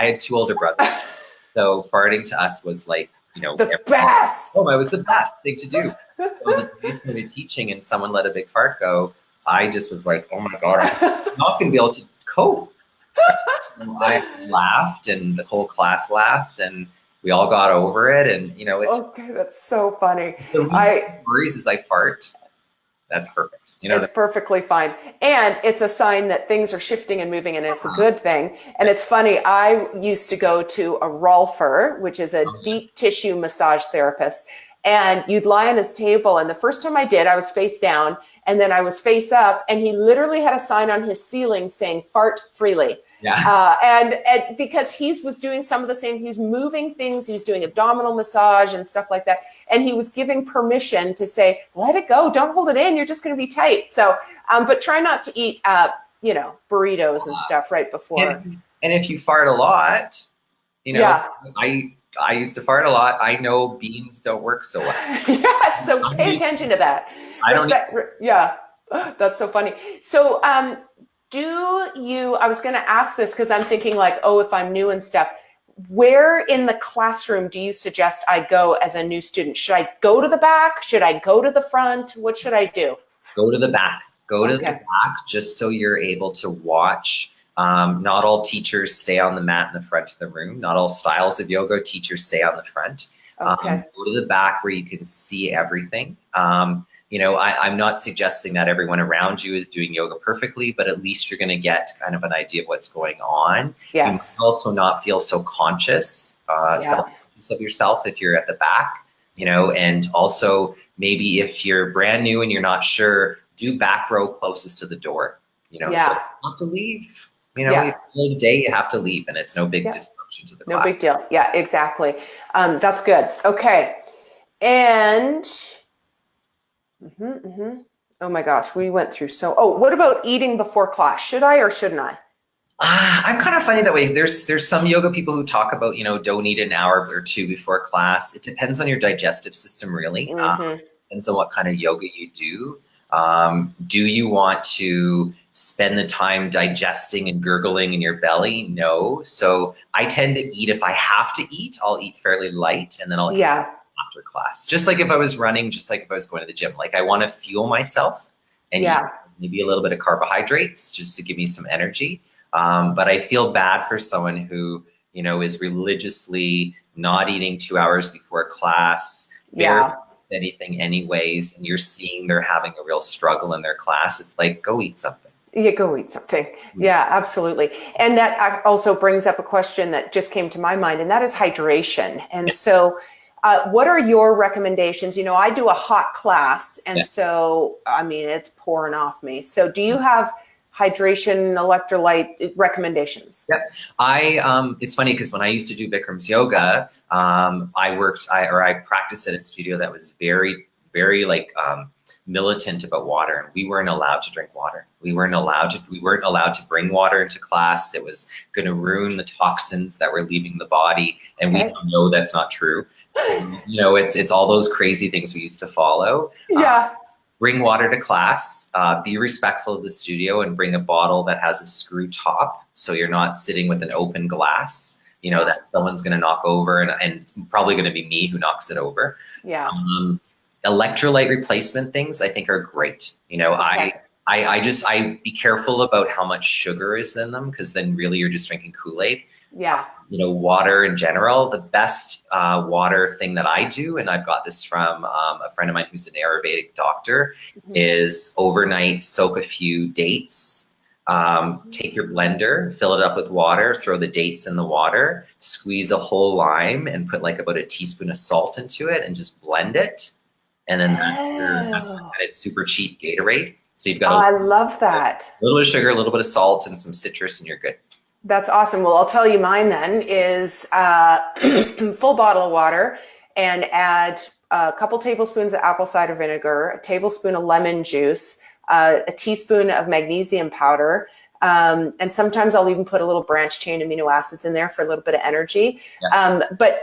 Speaker 2: had two older brothers, so farting to us was like, you know,
Speaker 1: the best.
Speaker 2: Oh, it was the best thing to do. So the day I started teaching and someone let a big fart go, I just was like, oh my God, I'm not going to be able to cope. So I laughed, and the whole class laughed, and we all got over it. And, you know, it's
Speaker 1: okay, that's so funny.
Speaker 2: the worries is I fart. That's perfect. You know,
Speaker 1: it's perfectly fine. And it's a sign that things are shifting and moving, and it's a good thing. And it's funny, I used to go to a Rolfer, which is a deep tissue massage therapist. And you'd lie on his table. And the first time I did, I was face down, and then I was face up. And he literally had a sign on his ceiling saying, fart freely.
Speaker 2: Yeah.
Speaker 1: And because he was doing some of the same, he was moving things, he was doing abdominal massage and stuff like that. And he was giving permission to say, let it go, don't hold it in, you're just going to be tight. So, but try not to eat, you know, burritos and stuff right before.
Speaker 2: And if you fart a lot, you know,
Speaker 1: yeah.
Speaker 2: I used to fart a lot. I know beans don't work so well.
Speaker 1: Yeah, so pay attention to that. Yeah, that's so funny. So, I was going to ask this because I'm thinking like, oh, if I'm new and stuff, where in the classroom do you suggest I go as a new student? Should I go to the back? Should I go to the front? What should I do?
Speaker 2: Go to the back. Go to the back just so you're able to watch. Not all teachers stay on the mat in the front of the room. Not all styles of yoga teachers stay on the front. Go to the back where you can see everything. You know, I'm not suggesting that everyone around you is doing yoga perfectly, but at least you're going to get kind of an idea of what's going on.
Speaker 1: Yes.
Speaker 2: You might also not feel so conscious, self-conscious of yourself if you're at the back, you know, and also maybe if you're brand new and you're not sure, do back row closest to the door, you know, so you have to leave, you know, the day you have to leave, and it's no big disruption to the class.
Speaker 1: No big deal. Yeah, exactly. That's good. Okay. And oh my gosh, we went through what about eating before class? Should I or shouldn't I?
Speaker 2: I'm kind of funny that way. There's some yoga people who talk about, you know, don't eat an hour or two before class. It depends on your digestive system, really. Depends on what kind of yoga you do. Do you want to spend the time digesting and gurgling in your belly? No. So I tend to eat, if I have to eat, I'll eat fairly light, and then I'll eat after class. Just like if I was running, just like if I was going to the gym. Like I want to fuel myself and eat maybe a little bit of carbohydrates just to give me some energy. But I feel bad for someone who, you know, is religiously not eating 2 hours before class, anything anyways, and you're seeing they're having a real struggle in their class. It's like, go eat something.
Speaker 1: Yeah, go eat something. Yeah, absolutely. And that also brings up a question that just came to my mind, and that is hydration. And so what are your recommendations? You know, I do a hot class, and so, I mean, it's pouring off me. So do you have hydration, electrolyte recommendations?
Speaker 2: Yep. It's funny because when I used to do Bikram's yoga, I practiced at a studio that was very, very militant about water, and we weren't allowed to drink water. We weren't allowed to bring water into class. It was going to ruin the toxins that were leaving the body, and we know that's not true. You know, it's all those crazy things we used to follow. Bring water to class, be respectful of the studio, and bring a bottle that has a screw top, so you're not sitting with an open glass, you know, that someone's going to knock over, and it's probably going to be me who knocks it over. electrolyte replacement things I think are great. You know,
Speaker 1: Okay.
Speaker 2: I be careful about how much sugar is in them, because then really you're just drinking Kool-Aid.
Speaker 1: Yeah.
Speaker 2: You know, water in general, the best water thing that I do, and I've got this from a friend of mine who's an Ayurvedic doctor, is overnight soak a few dates, take your blender, fill it up with water, throw the dates in the water, squeeze a whole lime and put like about a teaspoon of salt into it and just blend it. And then that's your kind of super cheap Gatorade. So you've got
Speaker 1: I love that.
Speaker 2: a little bit of sugar, a little bit of salt, and some citrus, and you're good.
Speaker 1: That's awesome. Well, I'll tell you mine then is full bottle of water and add a couple tablespoons of apple cider vinegar, a tablespoon of lemon juice, a teaspoon of magnesium powder. And sometimes I'll even put a little branched chain amino acids in there for a little bit of energy.
Speaker 2: Yeah.
Speaker 1: But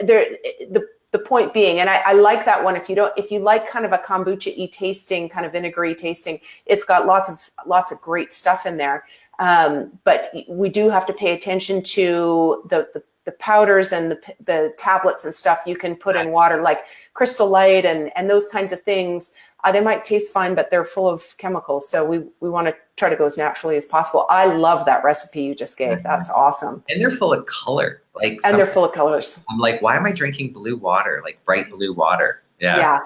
Speaker 1: the point being, and I like that one. If you like kind of a kombucha-y tasting, kind of vinegary tasting, it's got lots of great stuff in there. But we do have to pay attention to the powders and the tablets and stuff you can put in water, like Crystal Light and those kinds of things. They might taste fine, but they're full of chemicals. So we want to try to go as naturally as possible. I love that recipe you just gave. That's awesome.
Speaker 2: And they're full of color.
Speaker 1: And they're full of colors.
Speaker 2: I'm like, why am I drinking blue water? Like bright blue water. Yeah.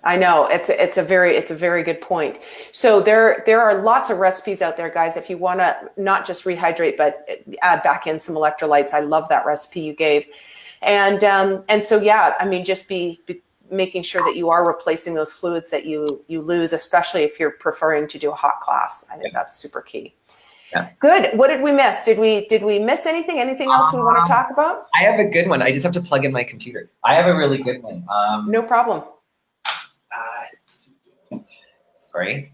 Speaker 1: I know it's a very good point. So there are lots of recipes out there, guys. If you want to not just rehydrate, but add back in some electrolytes. I love that recipe you gave. And so, yeah, I mean, just be making sure that you are replacing those fluids that you lose, especially if you're preferring to do a hot class. I think that's super key.
Speaker 2: Yeah.
Speaker 1: Good. What did we miss? Did we miss anything? Anything else we want to talk about?
Speaker 2: I have a good one. I just have to plug in my computer. I have a really good one.
Speaker 1: No problem.
Speaker 2: Sorry.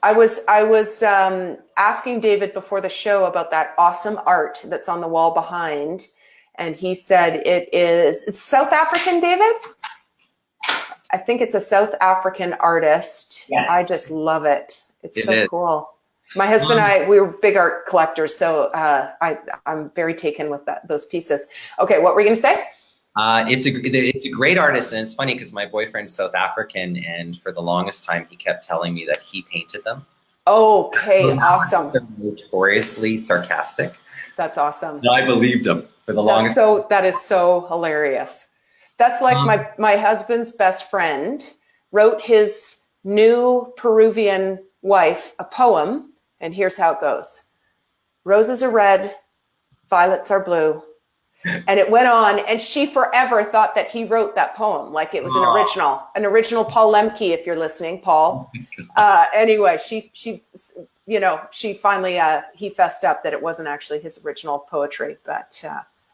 Speaker 1: I was asking David before the show about that awesome art that's on the wall behind, and he said it's South African, David? I think it's a South African artist.
Speaker 2: Yeah.
Speaker 1: I just love it. It's so
Speaker 2: is.
Speaker 1: Cool. My husband and I, we were big art collectors, so I'm very taken with those pieces. Okay, what were you going to say?
Speaker 2: It's a great artist, and it's funny because my boyfriend's South African, and for the longest time he kept telling me that he painted them.
Speaker 1: Okay,
Speaker 2: So
Speaker 1: awesome.
Speaker 2: they're notoriously sarcastic.
Speaker 1: That's awesome.
Speaker 2: And I believed him for the longest.
Speaker 1: That is so hilarious. That's like my husband's best friend wrote his new Peruvian wife a poem, and here's how it goes. Roses are red, violets are blue. And it went on, and she forever thought that he wrote that poem, like it was an original Paul Lemke, if you're listening, Paul. Anyway, she finally, he fessed up that it wasn't actually his original poetry. But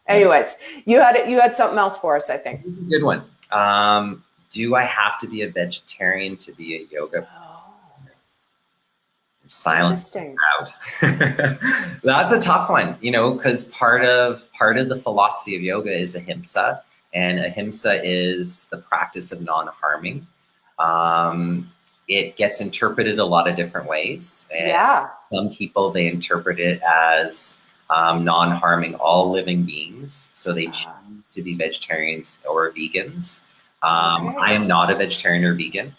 Speaker 1: anyways, you had something else for us, I think.
Speaker 2: Good one. Do I have to be a vegetarian to be a yoga? Silence out. That's a tough one, because part of the philosophy of yoga is ahimsa, and ahimsa is the practice of non-harming. It gets interpreted a lot of different ways. And some people, they interpret it as non-harming all living beings, so they choose to be vegetarians or vegans. I am not a vegetarian or vegan.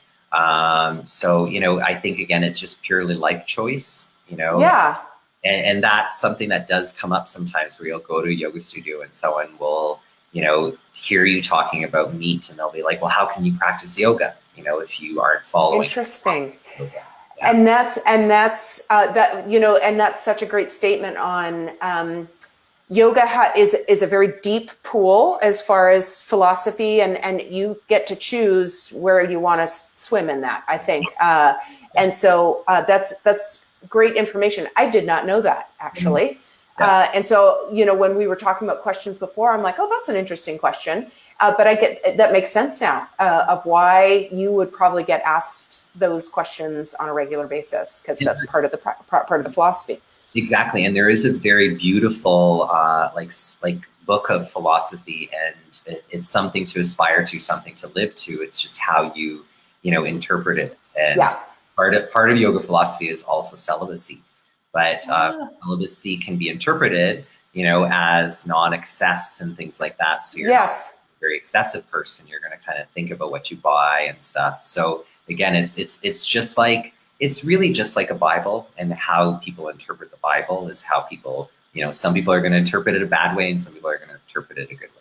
Speaker 2: So, I think, again, it's just purely life choice,
Speaker 1: Yeah.
Speaker 2: And that's something that does come up sometimes, where you'll go to a yoga studio and someone will, hear you talking about meat, and they'll be like, well, how can you practice yoga, if you aren't following?
Speaker 1: Interesting.
Speaker 2: Yeah.
Speaker 1: And that's such a great statement on, yoga is a very deep pool as far as philosophy, and you get to choose where you want to swim in that, I think. And so that's great information. I did not know that, actually. And so, when we were talking about questions before, I'm like, oh, that's an interesting question. But that makes sense now of why you would probably get asked those questions on a regular basis, because that's part of the philosophy.
Speaker 2: Exactly, and there is a very beautiful like book of philosophy, and it's something to aspire to, something to live to. It's just how you interpret it. And part of yoga philosophy is also celibacy, but celibacy can be interpreted as non-excess and things like that. So you're not very excessive person, you're going to kind of think about what you buy and stuff. So again, it's just like, it's really just like a Bible, and how people interpret the Bible is how people, you know, some people are going to interpret it a bad way and some people are going to interpret it a good way.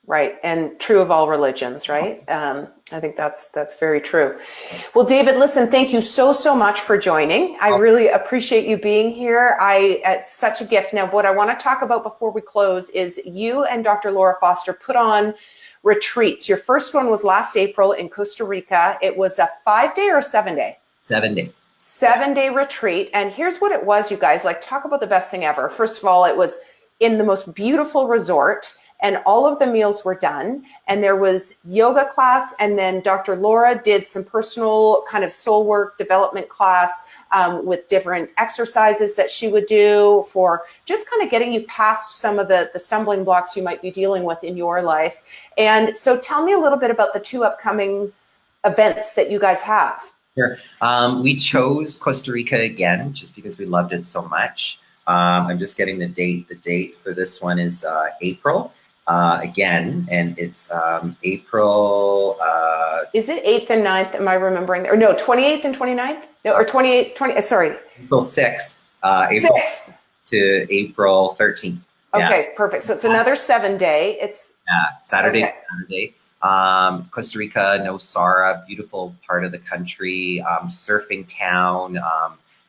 Speaker 1: Right, and true of all religions, right? I think that's very true. Well, David, listen, thank you so much for joining. I really appreciate you being here. It's such a gift. Now, what I want to talk about before we close is you and Dr. Laura Foster put on retreats. Your first one was last April in Costa Rica. It was a 5-day or a 7-day?
Speaker 2: 7-day.
Speaker 1: 7-day retreat. And here's what it was, you guys. Like, talk about the best thing ever. First of all, it was in the most beautiful resort, and all of the meals were done, and there was yoga class, and then Dr. Laura did some personal kind of soul work development class with different exercises that she would do for just kind of getting you past some of the stumbling blocks you might be dealing with in your life. And so tell me a little bit about the 2 upcoming events that you guys have.
Speaker 2: Sure. We chose Costa Rica again just because we loved it so much. I'm just getting the date. The date for this one is April. Again, and it's April.
Speaker 1: Is it 8th and 9th? Am I remembering? Or no, 28th and 29th? No, or 28th, 20, sorry.
Speaker 2: April 6th. April 6th to April 13th.
Speaker 1: Okay,
Speaker 2: yes.
Speaker 1: Perfect. So it's another 7-day. It's
Speaker 2: Saturday
Speaker 1: okay.
Speaker 2: to Saturday. Costa Rica, Nosara, beautiful part of the country, surfing town.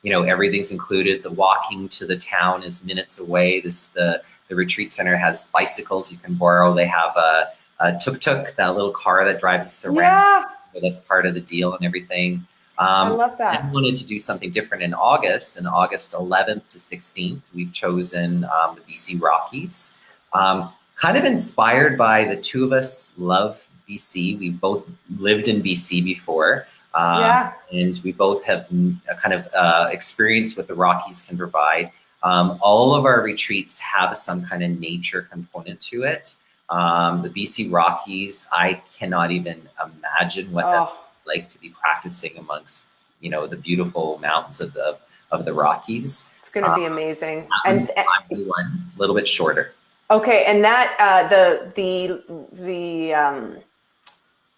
Speaker 2: You know, everything's included. The walking to the town is minutes away. The retreat center has bicycles you can borrow. They have a tuk-tuk, that little car that drives us around.
Speaker 1: Yeah.
Speaker 2: So that's part of the deal and everything.
Speaker 1: I love that.
Speaker 2: I wanted to do something different in August. And August 11th to 16th, we've chosen the BC Rockies. Kind of inspired by the 2 of us love BC. We both lived in BC before. And we both have a kind of experience what the Rockies can provide. All of our retreats have some kind of nature component to it. The BC Rockies, I cannot even imagine what that's like to be practicing amongst, you know, the beautiful mountains of the Rockies.
Speaker 1: It's going to be amazing.
Speaker 2: And a little bit shorter.
Speaker 1: Okay, and that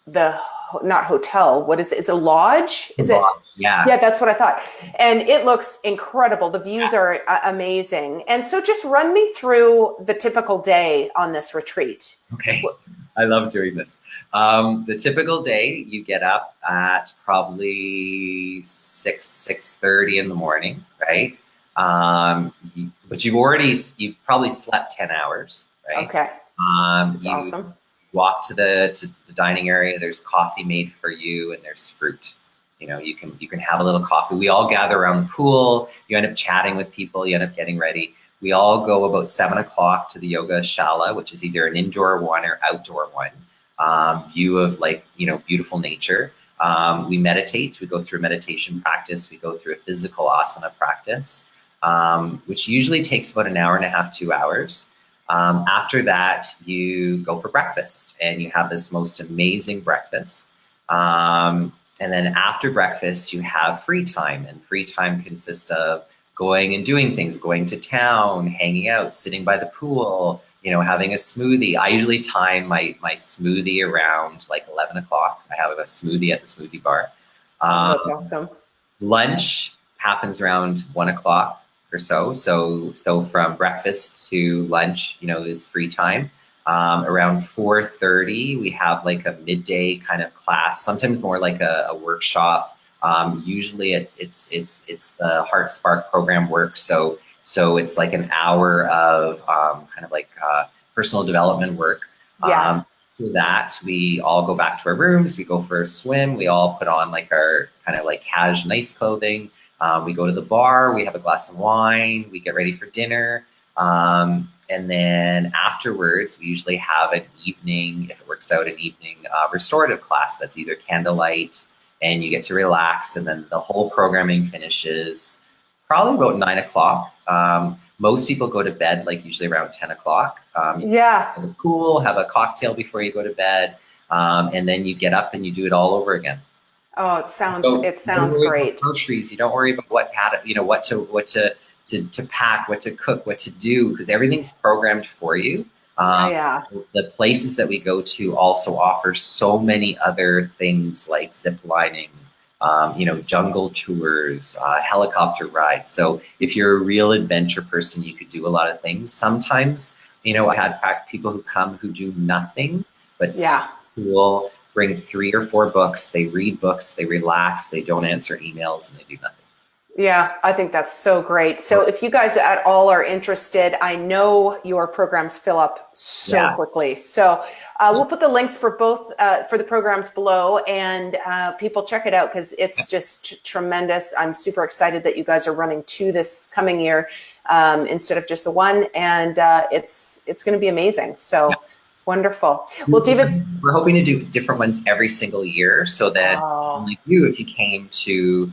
Speaker 1: the not hotel, what is it? It's a lodge? Is it?
Speaker 2: Yeah.
Speaker 1: Yeah, that's what I thought. And it looks incredible. The views are amazing. And so just run me through the typical day on this retreat.
Speaker 2: Okay. I love doing this. The typical day, you get up at probably 6:30 in the morning, right? But you've probably slept 10 hours, right?
Speaker 1: Okay. That's awesome.
Speaker 2: Walk to the dining area. There's coffee made for you, and there's fruit. You know, you can have a little coffee. We all gather around the pool. You end up chatting with people. You end up getting ready. We all go about 7 o'clock to the yoga shala, which is either an indoor one or outdoor one. View of, like, you know, beautiful nature. We meditate. We go through a meditation practice. We go through a physical asana practice, which usually takes about an hour and a half, 2 hours. After that, you go for breakfast, and you have this most amazing breakfast. And then after breakfast, you have free time, and free time consists of going and doing things, going to town, hanging out, sitting by the pool, you know, having a smoothie. I usually time my smoothie around like 11 o'clock. I have a smoothie at the smoothie bar.
Speaker 1: That's awesome.
Speaker 2: Lunch happens around 1 o'clock or so. So from breakfast to lunch, you know, is free time. Around 4:30, we have like a midday kind of class, sometimes more like a workshop. Usually it's the Heart Spark program work. So it's like an hour of kind of like personal development work.
Speaker 1: Yeah.
Speaker 2: After that, we all go back to our rooms. We go for a swim. We all put on like our kind of like cash, nice clothing. We go to the bar. We have a glass of wine. We get ready for dinner. And then afterwards, we usually have an evening, if it works out, an evening restorative class that's either candlelight, and you get to relax. And then the whole programming finishes probably about 9 o'clock. Most people go to bed like usually around 10 o'clock.
Speaker 1: Yeah.
Speaker 2: Have a pool, have a cocktail before you go to bed, and then you get up and you do it all over again.
Speaker 1: Oh, it sounds
Speaker 2: don't worry
Speaker 1: great.
Speaker 2: about groceries. You don't worry about what to pack, what to cook, what to do, because everything's programmed for you.
Speaker 1: Yeah.
Speaker 2: The places that we go to also offer so many other things like zip lining, jungle tours, helicopter rides. So if you're a real adventure person, you could do a lot of things. Sometimes, I had people who come who do nothing, but
Speaker 1: Yeah.
Speaker 2: will bring 3 or 4 books. They read books, they relax, they don't answer emails, and they do nothing.
Speaker 1: Yeah, I think that's so great. So if you guys at all are interested, I know your programs fill up so quickly. So we'll put the links for both for the programs below, and people check it out because it's just tremendous. I'm super excited that you guys are running 2 this coming year instead of just the 1, and it's going to be amazing. So wonderful. Well, David,
Speaker 2: we're hoping to do different ones every single year, so that like you, if you came to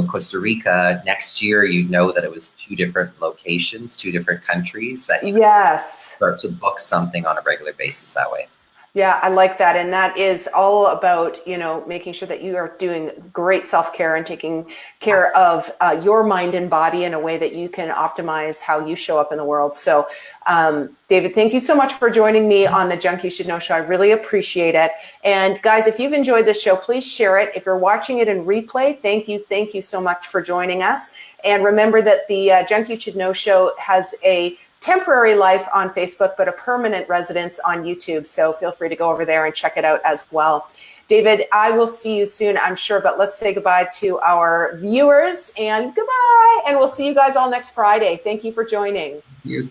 Speaker 2: Costa Rica next year, you'd know that it was 2 different locations, 2 different countries, that you start to book something on a regular basis that way.
Speaker 1: Yeah, I like that. And that is all about, making sure that you are doing great self-care and taking care of your mind and body in a way that you can optimize how you show up in the world. So, David, thank you so much for joining me on the Junk You Should Know show. I really appreciate it. And guys, if you've enjoyed this show, please share it. If you're watching it in replay, thank you so much for joining us. And remember that the Junk You Should Know show has a temporary life on Facebook, but a permanent residence on YouTube. So feel free to go over there and check it out as well. David, I will see you soon, I'm sure, but let's say goodbye to our viewers and goodbye. And we'll see you guys all next Friday. Thank you for joining.
Speaker 2: Thank you.